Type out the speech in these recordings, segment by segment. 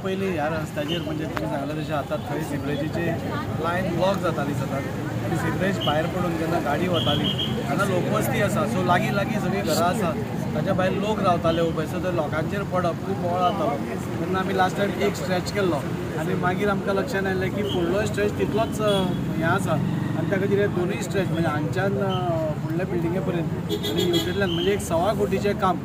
पयलीं ह्या रस्त्याचेर म्हणजे तुमी सांगलें तशें आतां थंय सिवरेजीची लायन ब्लॉक जाताली सतत आनी सिवरेज भायर पडून जेन्ना गाडी वताली हांगा लोकवस्ती आसा सो लागीं लागीं सगळीं घरां आसा ताच्या भायर लोक रावताले उबे सो ते लोकांचेर पडप खूब बोवाळ जातालो तेन्ना आमी लास्ट टायम एक स्ट्रेच केल्लो आनी मागीर आमकां लक्षांत आयलें की फुडलो स्ट्रेच तितलोच हें आसा आनी ताका कितें दोनूय स्ट्रेच म्हणजे हांगच्यान फुडल्या बिल्डिंगे पर्यंत आनी युटेंतल्यान म्हणजे 1.25 कोटीचें काम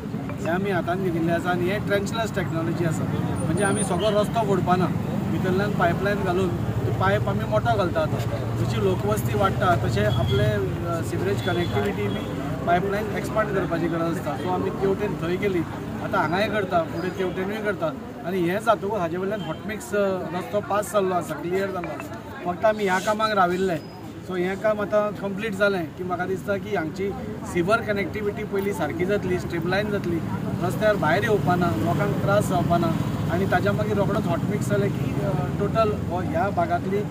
हें आमी हातान घेतिल्लें आसा आनी हें ट्रेंचलेस टॅक्नॉलॉजी आसा म्हणजे आमी सगळो रस्तो फोडपाना भितरल्यान पायपलायन घालून तो पायप आमी मोठो घालता आतां जशी लोकवस्ती वाडटा तशें आपले सिवरेज कनेक्टिविटी बी पायपलायन एक्सपांड करपाची गरज आसता सो आमी तेवटेन थंय गेली आतां हांगाय करता फुडें तेवटेनूय करता आनी हें जातकूच हाजे वयल्यान हॉटमिक्स रस्तो पास जाल्लो आसा क्लियर जाल्लो आसा फक्त आमी ह्या कामाक राविल्ले सो हें काम आतां कंप्लीट जालें की म्हाका दिसता की हांगची सिवर कनेक्टिविटी पयलीं सारकी जातली स्टेबलायन जातली रस्त्यार भायर येवपाना लोकांक त्रास जावपाना आनी ताज्या मागीर रोखडोच हॉटमिक्स जालें की टोटल ह्या भागांतली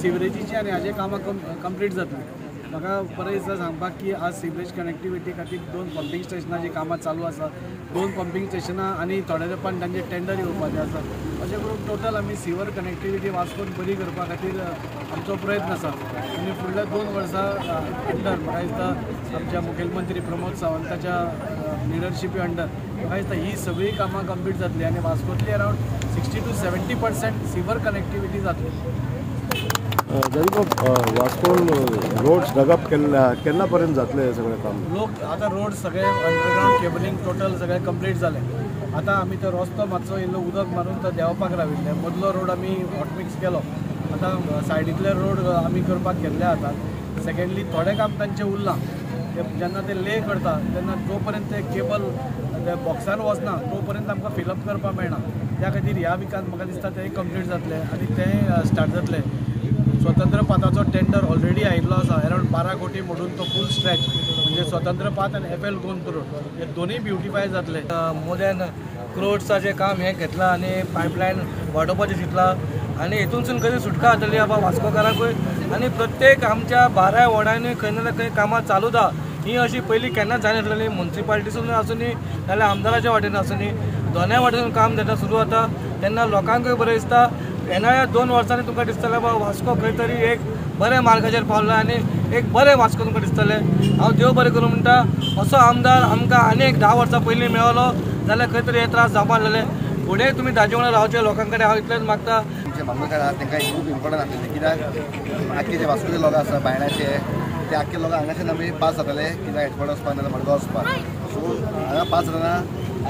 सिवरेजीची आनी हाजे कामां कंप्लीट जातली म्हाका बरें दिसता सांगपाक की आज सिवरेज कनेक्टिविटी खातीर 2 पंपींग स्टेशनाची कामां चालू आसा 2 पंपींग स्टेशनां आनी थोड्या तेंपान तांचे टेंडर येवपाचें आसा अशें करून टोटल आमी सिवर कनेक्टिविटी वास्कोन बरी करपा खातीर आमचो प्रयत्न आसा आनी फुडल्या 2 वर्सां अंडर म्हाका दिसता आमच्या मुखेलमंत्री प्रमोद सावंताच्या लिडरशिपी अंडर म्हाका दिसता ही सगळीं कामां कंप्लीट जातली आनी वास्कोतली अरावंड 60 to 70% सिवर कनेक्टिविटी जातली वास्कोन रोड्स डेव्हलप केन्ना पर्यंत जातले हे सगळें काम लोक आतां रोड सगळे अंडरग्राउंड केबलिंग टोटल सगळें कंप्लीट जालें आतां आमी तो रस्तो मातसो इल्लो उदक मारून तो देंवपाक राविल्ले मदलो रोड आमी हॉटमिक्स केलो आतां सायडींतले रोड आमी करपाक घेतले आतां सेकेंडली थोडें काम तांचें उरलां जेन्ना ते ले करता तेन्ना जो पर्यंत ते केबल बॉक्सान वचना तो पर्यंत आमकां फिलअप करपाक मेळना त्या खातीर ह्या विकांत म्हाका दिसता तें कंप्लीट जातलें आनी तें स्टार्ट जातलें स्वतंत्र पाथाचो टेंडर ऑलरेडी आयिल्लो आसा अरावंड 12 कोटी म्हणून तो फूल स्ट्रेच म्हणजे स्वतंत्र पाथ आनी FL गोंदपूर रोड हे दोनूय ब्युटिफाय जातले मोद्यान क्रोड्साचें काम हें घेतलां आनी पायपलायन वाडोवपाचें चिंतलां आनी हेतूनसून खंय सुटका जातली बाबा वास्कोकारांकूय आनी प्रत्येक आमच्या 12 वॉर्डांनी खंय ना खंय कामां चालू आसा ही अशी पयलीं केन्नाच जायनासलेली म्युनिसिपालिटीसून आसुनी नाल्यार आमदाराच्या वाटेन आसुनी दोनूय वाटेन काम जेन्ना सुरू जाता तेन्ना लोकांकूय बरें दिसता येणाऱ्या 2 वर्सांनी तुमकां दिसतलें बाबा वास्को खंय तरी एक बऱ्या मार्गाचेर पावला आनी एक बरें वास्को तुमकां दिसतलें हांव देव बरें करूं म्हणटा असो आमदार आमकां आनी एक 10 वर्सां पयलीं मेळलो जाल्यार खंय तरी हे त्रास जावपा लागले फुडें तुमी ताजे वांगडा रावचे लोकां कडेन हांव इतलेंच मागता आमचे बांगोळकार आसा तांकां खूब इम्पॉर्टंट आसलें कित्याक आख्खे जे वास्कोचे लोक आसा भायणाचे ते आख्खे लोक हांगाच्यान आमी पास जाताले कित्याक हेडक्वॉर्टर वचपाक नाजाल्यार मडगांव वचपाक सो हांगा पास जातना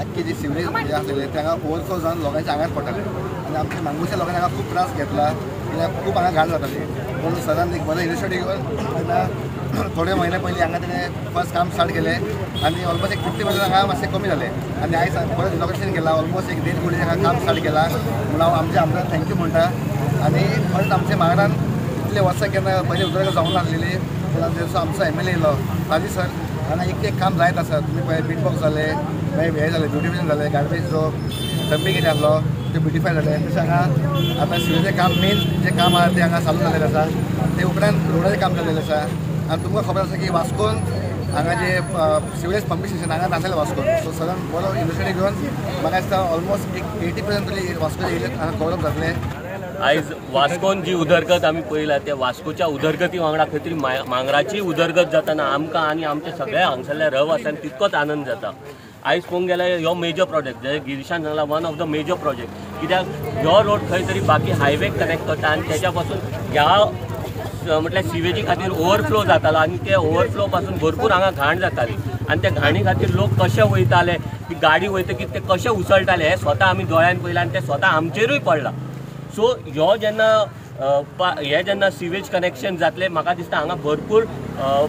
आख्खे जे सिवरेज जे आसलेले ते हांगा ओवरफ्लो जावन लोकांच्या आंगार पडटाले आनी आमच्या मांगूच्या लोकांनी हांगा खूब त्रास घेतला कित्याक खूब हांगा घाण जाताली पूण सदांच एक बरो इनिशिएटीव घेवन तेन्ना थोडे म्हयने पयलीं हांगा तेणें फर्स्ट काम स्टार्ट केलें आनी ऑलमोस्ट एक 50% हांगा मातशें कमी जालें आनी आयज परत इनॉग्रेशन केलां ऑलमोस्ट एक 1.5 कोटी हांगा काम स्टार्ट केलां म्हणून हांव आमच्या आमदाराक थँक्यू म्हणटा आनी परत आमच्या वांगडान इतले वर्सां केन्ना पयलीं उदरगत जावंक नासलेली पूण आमचो MLA येयलो राजी सर हांगा एक काम जायत आसा तुमी पळय बीट बॉक्स जाले मागीर हें जालें ब्युटिफिकेशन जालें गार्बेज जो डंपिंग एरिया आसलो ते ब्युटिफाय जालें तशें हांगा आतां सिवरेजें काम मेन जें काम आसा तें हांगा चालू जाल्लें आसा ते उपरांत रोडाचें काम जाल्लें आसा आनी तुमकां खबर आसा की वास्कोन हांगा जे सिवरेज पंपींग स्टेशन हांगा नासलें वास्कोन सो सगळ्यान बरो इनिशिएटीव घेवन म्हाका दिसता ऑलमोस्ट एक 80% तरी वास्कोचे एरियात हांगा कवरअप जातलें आयज वास्कोन जी उदरगत आमी पळयला त्या वास्कोच्या उदरगती वांगडा खंय तरी मांगराची उदरगत जाताना आमकां आनी आमच्या सगळ्या हांगसरल्या रहिवाशांक तितकोच आनंद जाता आयज पळोवंक गेल्यार हो मेजर प्रोजेक्ट जे गिरीशान सांगला one of the major project कित्याक ह्यो रोड खंय तरी बाकी हायवे कनेक्ट करता आनी तेच्या पासून ह्या म्हटल्यार सिवेजी खातीर ओवरफ्लो जातालो आनी ते ओवरफ्लो पासून भरपूर हांगा घाण जाताली आनी त्या घाणी खातीर लोक कशे वयताले ती गाडी वयतकीर ते कशे उसळटाले हे स्वता आमी दोळ्यान पळयलां आनी ते स्वता आमचेरूय पडलां सो ह्यो जेन्ना सिवेज कनेक्शन जातलें म्हाका दिसता हांगा भरपूर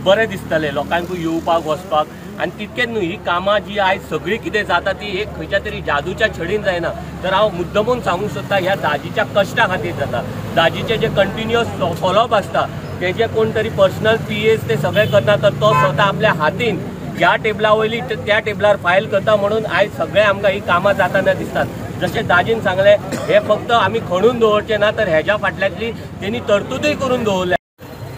बरें दिसतलें लोकांकूय येवपाक वचपाक आनी तितकेंच न्हू ही कामां जी आयज सगळीं कितें जाता ती एक खंयच्या तरी जादूच्या छडीन जायना तर हांव मुद्दमून सांगूंक सोदता ह्या दाजीच्या कश्टा खातीर जाता दाजीचे जे कंटिन्युअस फॉलोअप आसता तेजे कोण तरी पर्सनल PAs ते सगळें करता तर तो स्वता आपल्या हातीन ह्या टेबला वयली त्या टेबलार फायल करता म्हणून आयज सगळें आमकां ही कामां जाताना दिसतात जशें दाजीन सांगलें हे फक्त आमी खणून दवरचें ना तर हेज्या फाटल्यातली तेणी तरतूदय करून दवरल्या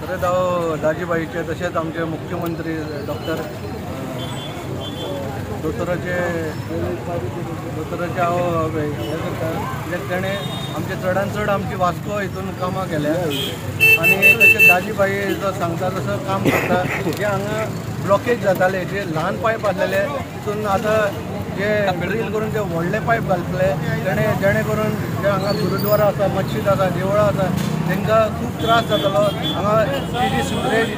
खरेंच हांव दाजीबाईचे तशेंच आमचे मुख्यमंत्री डॉक्टर दोतोराचे हांव हें करता कित्याक तेणें आमचे चडान चड आमची वास्को हितून कामां केल्या आनी तशें दाजीबाई जो सांगता तसो काम करता जे हांगा ब्लॉकेज जाताले जे ल्हान पायप आसलेले तितून आतां जे ड्रील करून जे व्हडले पायप घालतले जेणे करून जे हांगा गुरुद्वारा आसा मस्जिद आसा देवळां आसा तांकां खूब त्रास जातालो हांगा जी सिवरेज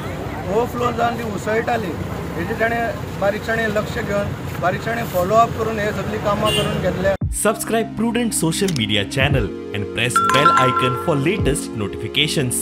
ओवरफ्लो जावन ती उसळटाली हेजे ताणें बारीकसाणें लक्ष घेवन बारीकसाणें फॉलोअप करून हे सगळीं कामां करून घेतल्या. Subscribe Prudent social media channel and press bell icon for latest notifications.